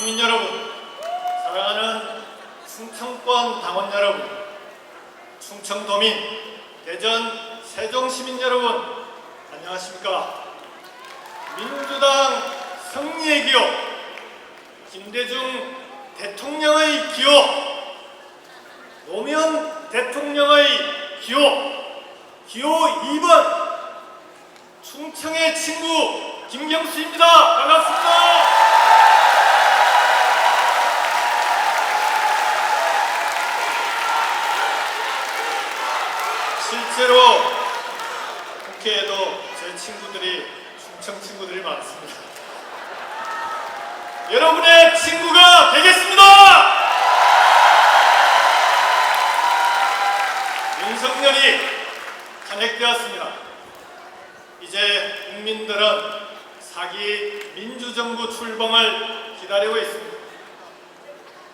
국민 여러분, 사랑하는 충청권 당원 여러분, 충청도민, 대전, 세종시민 여러분, 안녕하십니까? 민주당 승리의 기호, 김대중 대통령의 기호, 노무현 대통령의 기호 2번 충청의 친구 김경수입니다. 반갑습니다. 실제로 국회에도 제 친구들이 충청 친구들이 많습니다. 여러분의 친구가 되겠습니다. 윤석열이 탄핵되었습니다. 이제 국민들은 사기 민주정부 출범을 기다리고 있습니다.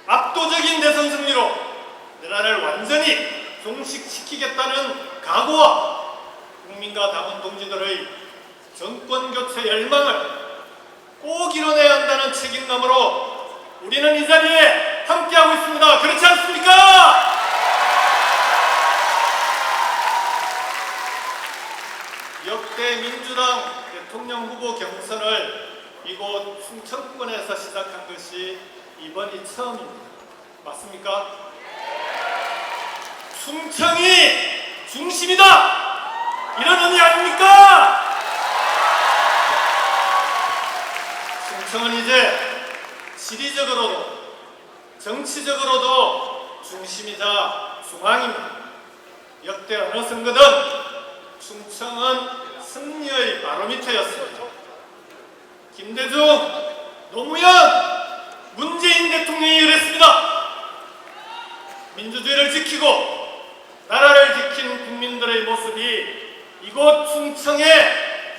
압도적인 대선 승리로 나라를 완전히 종식시키겠다는 각오와 국민과 당원 동지들의 정권교체 열망을 꼭 이뤄내야 한다는 책임감으로 우리는 이 자리에 함께하고 있습니다. 그렇지 않습니까? 역대 민주당 대통령 후보 경선을 이곳 충청권에서 시작한 것이 이번이 처음입니다. 맞습니까? 충청이 중심이다! 이런 의미 아닙니까? 충청은 이제 지리적으로도 정치적으로도 중심이자 중앙입니다. 역대 어느 선거든 충청은 승리의 바로미터였습니다. 김대중, 노무현, 문재인 대통령이 그랬습니다. 민주주의를 지키고 나라를 지킨 국민들의 모습이 이곳 충청에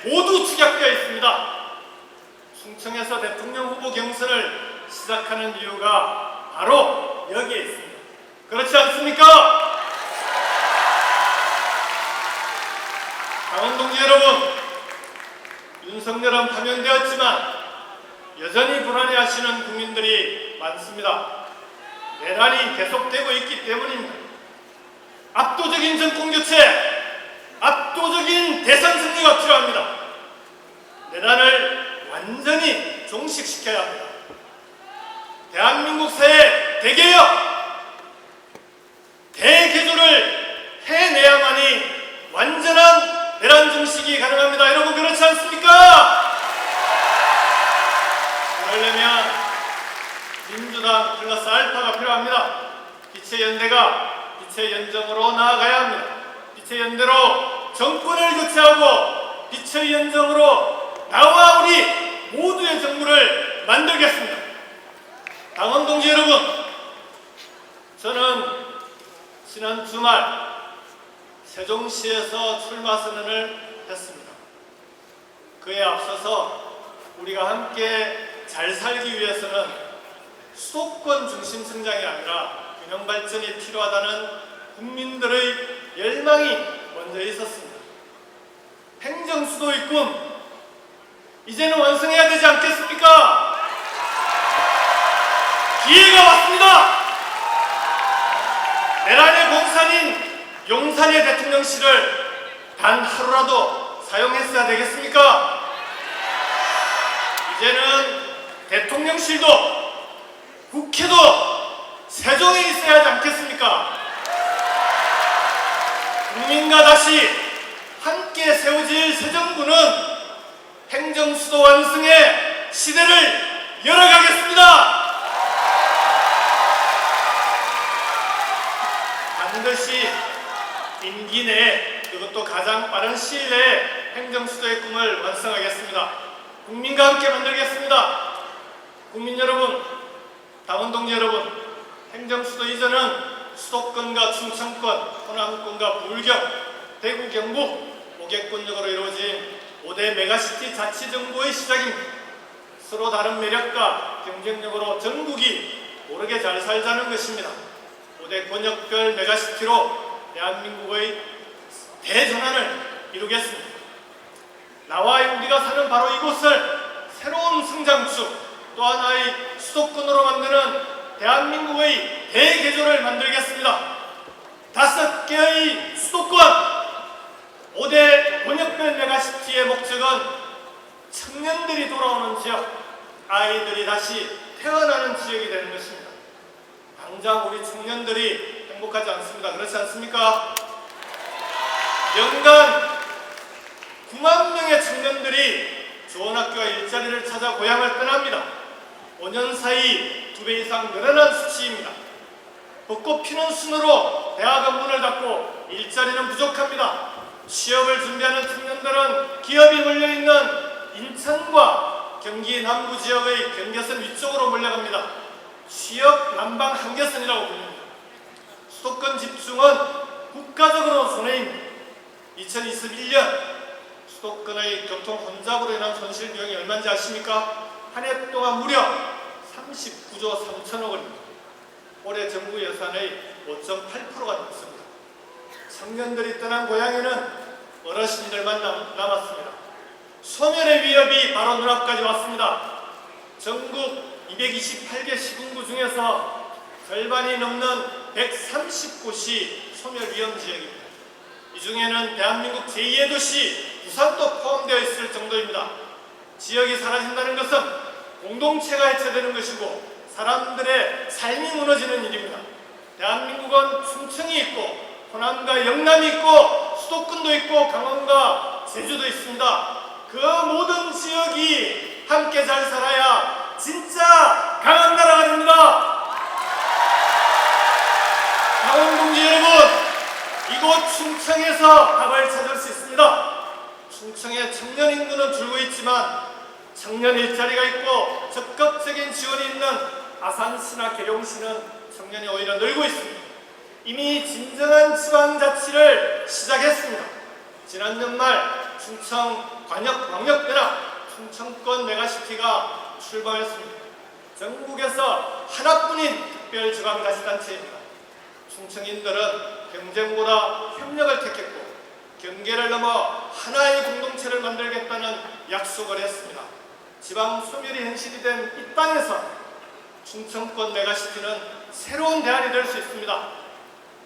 모두 축약되어 있습니다. 충청에서 대통령 후보 경선을 시작하는 이유가 바로 여기에 있습니다. 그렇지 않습니까? 당원 동지 여러분, 윤석열은 파면되었지만 여전히 불안해하시는 국민들이 많습니다. 내란이 계속되고 있기 때문입니다. 압도적인 정권교체, 압도적인 대선 승리가 필요합니다. 내란을 완전히 종식시켜야 합니다. 대한민국 사회 대개혁, 대개조를 해내야만이 완전한 내란 종식이 가능합니다. 여러분 그렇지 않습니까? 그러려면 민주당 플러스 알파가 필요합니다. 빛의 연대가 빛의 연정으로 나아가야 합니다. 빛의 연대로 정권을 교체하고 빛의 연정으로 나와 우리 모두의 정부를 만들겠습니다. 당원 동지 여러분, 저는 지난 주말 세종시에서 출마 선언을 했습니다. 그에 앞서서 우리가 함께 잘 살기 위해서는 수도권 중심 성장이 아니라 균형 발전이 필요하다는 국민들의 열망이 먼저 있었습니다. 행정 수도의 꿈, 이제는 완성해야 되지 않겠습니까? 기회가 왔습니다. 내란의 공산인 용산의 대통령실을 단 하루라도 사용했어야 되겠습니까? 이제는 대통령실도 국회도 세종에 있어야 하지 않겠습니까? 국민과 다시 함께 세워질 새 정부는 행정수도 완성의 시대를 열어가겠습니다. 반드시 임기 내에, 그것도 가장 빠른 시일 내에 행정수도의 꿈을 완성하겠습니다. 국민과 함께 만들겠습니다. 국민 여러분, 당원 동지 여러분, 행정수도 이전은 수도권과 충청권, 호남권과 불경, 대구, 경북, 5개권역으로 이루어진 5대 메가시티 자치정부의 시작입니다. 서로 다른 매력과 경쟁력으로 전국이 고르게 잘 살자는 것입니다. 5대 권역별 메가시티로 대한민국의 대전환을 이루겠습니다. 나와 우리가 사는 바로 이곳을 새로운 성장축, 또 하나의 수도권으로 만드는 대한민국의 대개조를 만들겠습니다. 5개의 수도권, 5대 권역별 메가시티의 목적은 청년들이 돌아오는 지역, 아이들이 다시 태어나는 지역이 되는 것입니다. 당장 우리 청년들이 행복하지 않습니다. 그렇지 않습니까? 연간 9만 명의 청년들이 좋은 학교와 일자리를 찾아 고향을 떠납니다. 5년 사이 2배 이상 늘어난 수치입니다. 벚꽃 피는 순으로 대학은 문을 닫고 일자리는 부족합니다. 취업을 준비하는 청년들은 기업이 몰려있는 인천과 경기 남부 지역의 경계선 위쪽으로 몰려갑니다. 취업 난방 한계선이라고 불립니다. 수도권 집중은 국가적으로 손해입니다. 2021년 수도권의 교통 혼잡으로 인한 손실 비용이 얼마인지 아십니까? 한 해 동안 무려 39조 3천억 원입니다. 올해 정부 예산의 5.8%가 넘습니다. 청년들이 떠난 고향에는 어르신들만 남았습니다. 소멸의 위협이 바로 눈앞까지 왔습니다. 전국 228개 시군구 중에서 절반이 넘는 130곳이 소멸 위험 지역입니다. 이 중에는 대한민국 제2의 도시 부산도 포함되어 있을 정도입니다. 지역이 사라진다는 것은 공동체가 해체되는 것이고 사람들의 삶이 무너지는 일입니다. 대한민국은 충청이 있고 호남과 영남이 있고 수도권도 있고 강원과 제주도 있습니다. 그 모든 지역이 함께 잘 살아야 진짜 강한 나라가 됩니다. 강원 동지 여러분, 이곳 충청에서 답을 찾을 수 있습니다. 충청의 청년 인구는 줄고 있지만 청년 일자리가 있고 적극적인 지원이 있는 아산시나 계룡시는 청년이 오히려 늘고 있습니다. 이미 진정한 지방자치를 시작했습니다. 지난 연말 충청 광역연합 충청권 메가시티가 출범했습니다. 전국에서 하나뿐인 특별지방자치단체입니다. 충청인들은 경쟁보다 협력을 택했고 경계를 넘어 하나의 공동체를 만들겠다는 약속을 했습니다. 지방 소멸이 현실이 된 이 땅에서 충청권 메가시티는 새로운 대안이 될 수 있습니다.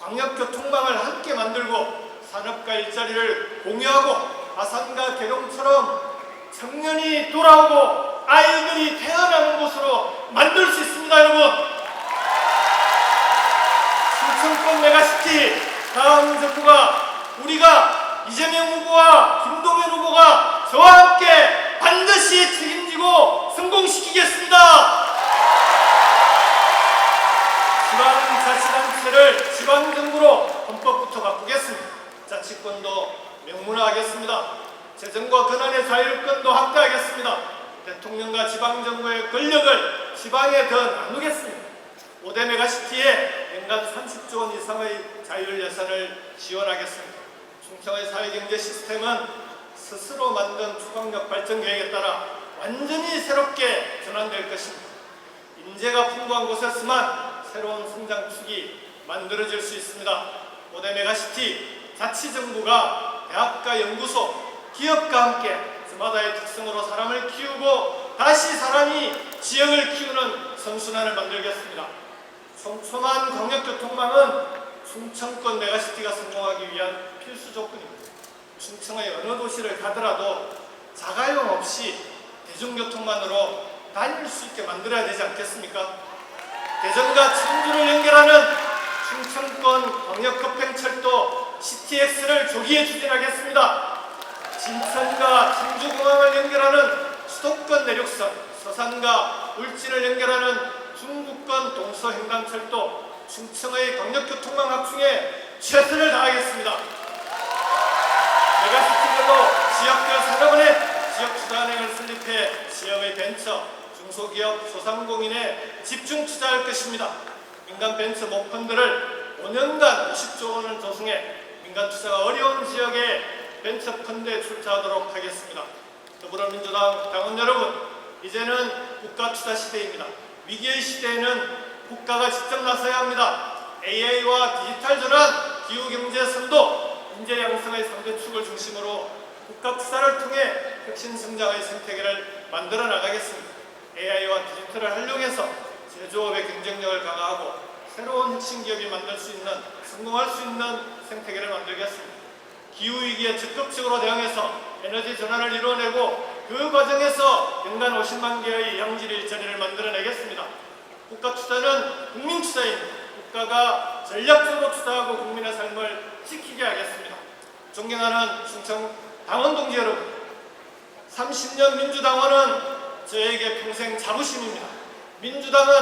광역교통망을 함께 만들고 산업과 일자리를 공유하고 아산과 계룡처럼 청년이 돌아오고 아이들이 태어나는 곳으로 만들 수 있습니다. 여러분, 충청권 메가시티 다음 정부가 우리가 이재명 후보와 김동연 후보가 저와 함께 반드시 책임지고 성공시키겠습니다. 지방자치단체를 지방정부로 헌법부터 바꾸겠습니다. 자치권도 명문화하겠습니다. 재정과 권한의 자율권도 확대하겠습니다. 대통령과 지방정부의 권력을 지방에 더 나누겠습니다. 5대 메가시티에 연간 30조 원 이상의 자율 예산을 지원하겠습니다. 충청의 사회경제 시스템은 스스로 만든 초강력 발전 계획에 따라 완전히 새롭게 전환될 것입니다. 인재가 풍부한 곳에서만 새로운 성장축이 만들어질 수 있습니다. 5대 메가시티 자치정부가 대학과 연구소, 기업과 함께 저마다의 특성으로 사람을 키우고 다시 사람이 지역을 키우는 선순환을 만들겠습니다. 촘촘한 광역교통망은 충청권 메가시티가 성공하기 위한 필수 조건입니다. 충청의 어느 도시를 가더라도 자가용 없이 대중교통만으로 다닐 수 있게 만들어야 되지 않겠습니까? 대전과 청주를 연결하는 충청권 광역급행철도 CTX를 조기에 추진하겠습니다. 진천과 청주공항을 연결하는 수도권 내륙선, 서산과 울진을 연결하는 중부권 동서횡단철도, 충청의 광역교통망 확충에 최선을 다하겠습니다. 메가시티별로 지역별 산업은행, 지역투자은행을 설립해 지역의 벤처, 중소기업, 소상공인에 집중 투자할 것입니다. 민간 벤처 모펀드를 5년간 50조 원을 조성해 민간 투자가 어려운 지역에 벤처 펀드에 출자하도록 하겠습니다. 더불어민주당 당원 여러분, 이제는 국가 투자 시대입니다. 위기의 시대에는 국가가 직접 나서야 합니다. AI와 디지털 전환, 기후경제 선도, 인재 양성의 3대 축을 중심으로 국가 투자를 통해 혁신 성장의 생태계를 만들어 나가겠습니다. AI와 디지털을 활용해서 제조업의 경쟁력을 강화하고 새로운 혁신 기업이 만들 수 있는, 성공할 수 있는 생태계를 만들겠습니다. 기후위기에 적극적으로 대응해서 에너지 전환을 이루어내고 그 과정에서 연간 50만 개의 양질 전해를 만들어내겠습니다. 국가 투자는 국민 투자입니다. 국가가 전략적으로 투자하고 국민의 삶을 지키게 하겠습니다. 존경하는 충청 당원 동지 여러분, 30년 민주당원은 저에게 평생 자부심입니다. 민주당은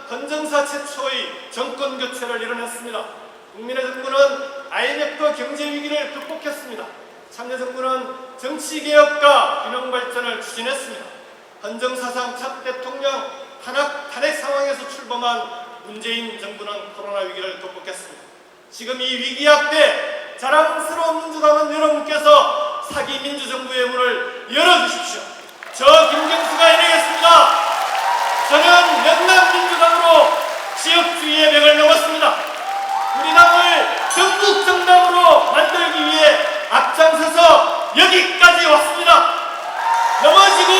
헌정사 최초의 정권 교체를 이뤄냈습니다. 국민의 정부는 IMF 경제 위기를 극복했습니다. 참여정부는 정치개혁과 균형발전을 추진했습니다. 헌정사상 첫 대통령 탄핵 상황에서 출범한 문재인 정부는 코로나 위기를 극복했습니다. 지금 이 위기 앞에 자랑스러운 민주당은 여러분께서 사기 민주정부의 문을 열어주십시오. 저 김경수가 해내겠습니다. 저는 연남민주당으로 지역주의의 벽을 넘었습니다. 우리 당을 전국 정당으로 만들기 위해 앞장서서 여기까지 왔습니다. 넘어지고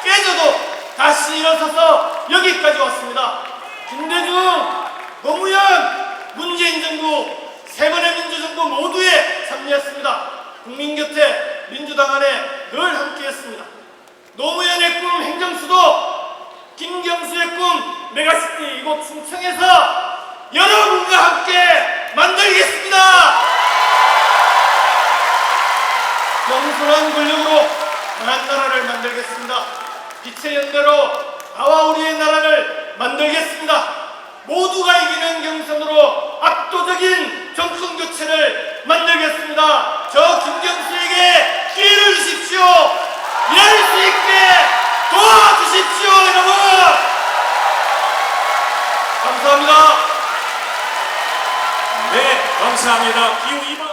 깨져도 다시 일어서서 여기까지 왔습니다. 김대중, 노무현, 문재인 정부, 세 번의 민주정부 모두에 참여했습니다. 국민 곁에 민주당 안에 늘 함께했습니다. 노무현의 꿈 행정수도, 김경수의 꿈 메가시티 이곳 충청에서 여러분과 함께 만들겠습니다. 겸손한 권력으로 강한 나라를 만들겠습니다. 빛의 연대로 나와 우리의 나라를 만들겠습니다. 모두가 이기는 경선으로 압도적인 정권 교체를 만들겠습니다. 저 김경수에게 기회를 주십시오. 일할 수 있게 도와주십시오, 여러분. 감사합니다. 네, 감사합니다. 기후 2번